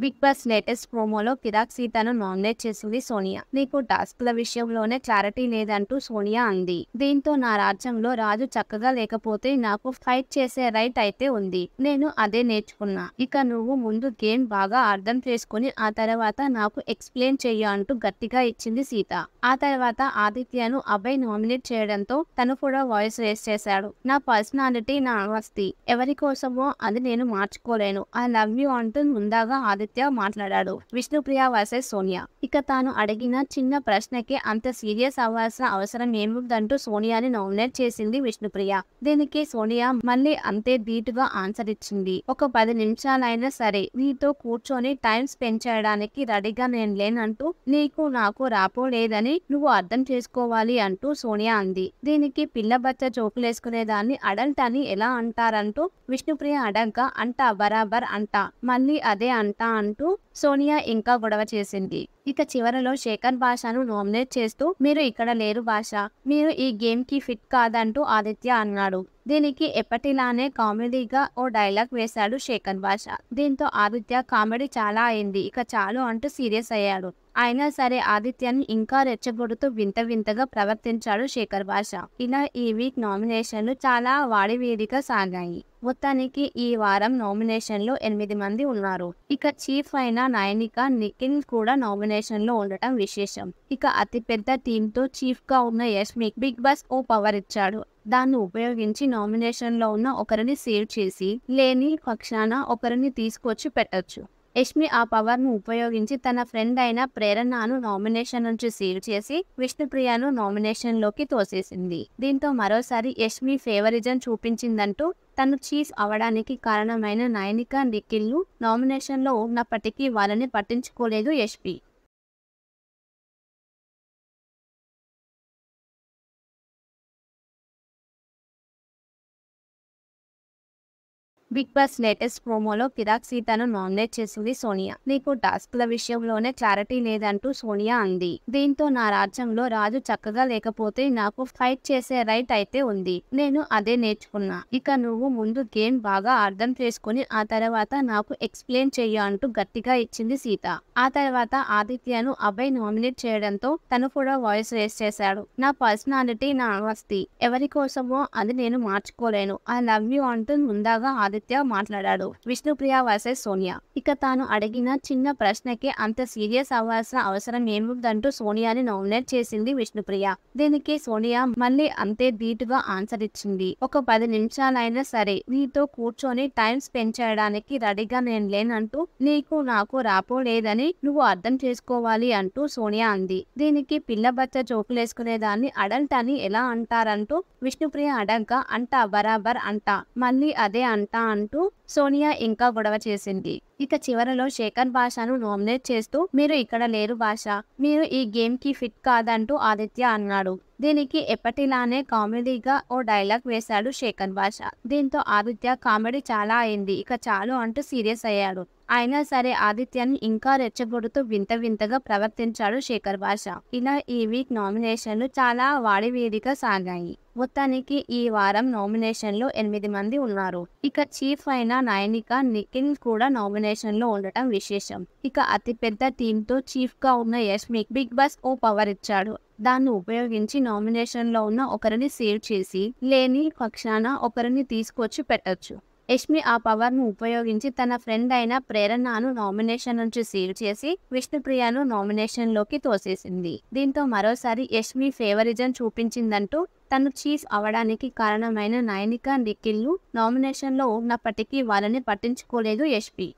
Big boss latest ప్రోమోలో కిరాక్ సీతను nominate చేసింది సోనియా. నీకు టాస్క్ల విషయంలోనే క్లారిటీ లేదంటూ సోనియా అంది. దీంతో నా రాజ్యంలో రాజు చక్కగా లేకపోతే నాకు ఫైట్ చేసే రైట్ అయితే ఉంది. నేను అదే నేర్చుకున్నా. ఇక నువ్వు ముందు గేమ్ బాగా అర్థం చేసుకుని ఆ తర్వాత నాకు ఎక్స్ప్లెయిన్ చెయ్యి అంటూ గట్టిగా ఇచ్చింది సీత. ఆ తర్వాత ఆదిత్యను అభయ్ నామినేట్ చేయడంతో తను కూడా వాయిస్ రేస్ చేశాడు. నా పర్సనాలిటీ నా ఆస్తి. ఎవరి కోసమో అది నేను మార్చుకోలేను. ఐ లవ్ యూ అంటూ ముందాగా ఆదిత్య మాట్లాడాడు. విష్ణుప్రియ వర్సెస్ సోనియా. ఇక తాను అడిగిన చిన్న ప్రశ్నకి అంత సీరియస్ అవ్వాల్సిన అవసరం ఏముందంటూ సోనియాని నామినేట్ చేసింది విష్ణుప్రియ. దీనికి సోనియా మళ్ళీ అంతే ధీటుగా ఆన్సర్ ఇచ్చింది. ఒక 10 నిమిషాలైనా సరే నీతో కూర్చొని టైం స్పెండ్ చేయడానికి రెడీగా నేను లేనంటూ నీకు నాకు రాపో లేదని నువ్వు అర్థం చేసుకోవాలి అంటూ సోనియా అంది. దీనికి పిల్ల బచ్చ జోకులేసుకునేదాన్ని అడల్ట్ అని ఎలా అంటారంటూ విష్ణుప్రియ అడగ్గా అంటా బరాబర్ అంటా మళ్ళీ అదే అంటా అంటూ సోనియా ఇంకా గొడవ చేసింది. ఇక చివరలో శేఖర్ భాషను నామినేట్ చేస్తూ మీరు ఇక్కడ లేరు భాష, మీరు ఈ గేమ్ కి ఫిట్ కాదంటూ ఆదిత్య అన్నాడు. దీనికి ఎప్పటిలానే కామెడీగా ఓ డైలాగ్ వేశాడు శేఖర్ భాష. దీంతో ఆదిత్య కామెడీ చాలా అయింది, ఇక చాలు అంటూ సీరియస్ అయ్యాడు. అయినా సరే ఆదిత్యని ఇంకా రెచ్చగొడుతూ వింత వింతగా ప్రవర్తించాడు శేఖర్ భాష. ఇలా ఈ వీక్ నామినేషన్లు చాలా వాడివేడిగా సాగాయి. మొత్తానికి ఈ వారం నామినేషన్ లో 8 మంది ఉన్నారు. ఇక చీఫ్ అయిన నయనిక, నిఖిల్ కూడా నామినేషన్ లో ఉండటం విశేషం. ఇక అతిపెద్ద టీమ్ తో చీఫ్ గా ఉన్న యష్మికి బిగ్ బాస్ ఓ పవర్ ఇచ్చాడు. దాన్ని ఉపయోగించి నామినేషన్ లో ఉన్న ఒకరిని సేవ్ చేసి లేని పక్షాన ఒకరిని తీసుకొచ్చి పెట్టొచ్చు. యష్మి ఆ పవర్ ను ఉపయోగించి తన ఫ్రెండ్ అయిన ప్రేరణను నామినేషన్ నుంచి సేవ్ చేసి విష్ణుప్రియను నామినేషన్ లోకి తోసేసింది. దీంతో మరోసారి యష్మి ఫేవరిజం చూపించిందంటూ తను చీఫ్ అవడానికి కారణమైన నయనిక, నిఖిల్ ను నామినేషన్ లో ఉన్నప్పటికీ వాళ్ళని పట్టించుకోలేదు యష్మి. బిగ్ బాస్ లేటెస్ట్ ప్రోమోలో కిరాక్ సీతను నామినేట్ చేసింది సోనియా. నీకు టాస్క్ల విషయంలోనే క్లారిటీ లేదంటూ సోనియా అంది. దీంతో నా రాజ్యంలో రాజు చక్కగా లేకపోతే నాకు ఫైట్ చేసే రైట్ అయితే ఉంది. నేను అదే నేర్చుకున్నా. ఇక నువ్వు ముందు గేమ్ బాగా అర్థం చేసుకుని ఆ తర్వాత నాకు ఎక్స్ప్లెయిన్ చెయ్యి అంటూ గట్టిగా ఇచ్చింది సీత. ఆ తర్వాత ఆదిత్యను అభయ్ నామినేట్ చేయడంతో తను కూడా వాయిస్ రేస్ చేశాడు. నా పర్సనాలిటీ నా ఆస్తి. ఎవరి కోసమో అది నేను మార్చుకోలేను. ఐ లవ్ యూ అంటూ ముందాగా ఆదిత్య మాట్లాడాడు. విష్ణుప్రియ వర్సెస్ సోనియా. ఇక తాను అడిగిన చిన్న ప్రశ్నకి అంత సీరియస్ అవ్వాల్సిన అవసరం ఏముందంటూ సోనియాని నామినేట్ చేసింది విష్ణుప్రియ. దీనికి సోనియా మళ్ళీ అంతే ధీటుగా ఆన్సర్ ఇచ్చింది. ఒక 10 నిమిషాలైనా సరే నీతో కూర్చొని టైం స్పెండ్ చేయడానికి రెడీగా నేను లేనంటూ నీకు నాకు రాపో లేదని నువ్వు అర్థం చేసుకోవాలి అంటూ సోనియా అంది. దీనికి పిల్ల బచ్చ జోకులేసుకునేదాన్ని అడల్ట్ అని ఎలా అంటారంటూ విష్ణుప్రియ అడగ్గా అంటా బరాబర్ అంటా మళ్ళీ అదే అంటా అంటూ సోనియా ఇంకా గొడవ చేసింది. ఇక చివరలో శేఖర్ భాషను నామినేట్ చేస్తూ మీరు ఇక్కడ లేరు భాష, మీరు ఈ గేమ్ కి ఫిట్ కాదంటూ ఆదిత్య అన్నాడు. దీనికి ఎప్పటిలానే కామెడీగా ఓ డైలాగ్ వేశాడు శేఖర్ భాష. దీంతో ఆదిత్య కామెడీ చాలా అయింది, ఇక చాలు అంటూ సీరియస్ అయ్యాడు. అయినా సరే ఆదిత్యని ఇంకా రెచ్చగొడుతూ వింత వింతగా ప్రవర్తించాడు శేఖర్ భాష. ఇలా ఈ వీక్ నామినేషన్లు చాలా వాడివేడిగా సాగాయి. మొత్తానికి ఈ వారం నామినేషన్ లో 8 మంది ఉన్నారు. ఇక చీఫ్ అయిన నయనిక, నిఖిల్ కూడా నామినేషన్ లో ఉండటం విశేషం. ఇక అతిపెద్ద టీమ్ తో చీఫ్ గా ఉన్న యష్మికి బిగ్ బాస్ ఓ పవర్ ఇచ్చాడు. దాన్ని ఉపయోగించి నామినేషన్ లో ఉన్న ఒకరిని సేవ్ చేసి లేని పక్షాన ఒకరిని తీసుకొచ్చి పెట్టొచ్చు. యష్మి ఆ పవర్ ను ఉపయోగించి తన ఫ్రెండ్ అయిన ప్రేరణను నామినేషన్ నుంచి సేవ్ చేసి విష్ణుప్రియను నామినేషన్ లోకి తోసేసింది. దీంతో మరోసారి యష్మి ఫేవరిజం చూపించిందంటూ తను చీఫ్ అవడానికి కారణమైన నయనిక, నిఖిల్ ను నామినేషన్ లో ఉన్నప్పటికీ వాళ్ళని పట్టించుకోలేదు యష్మి.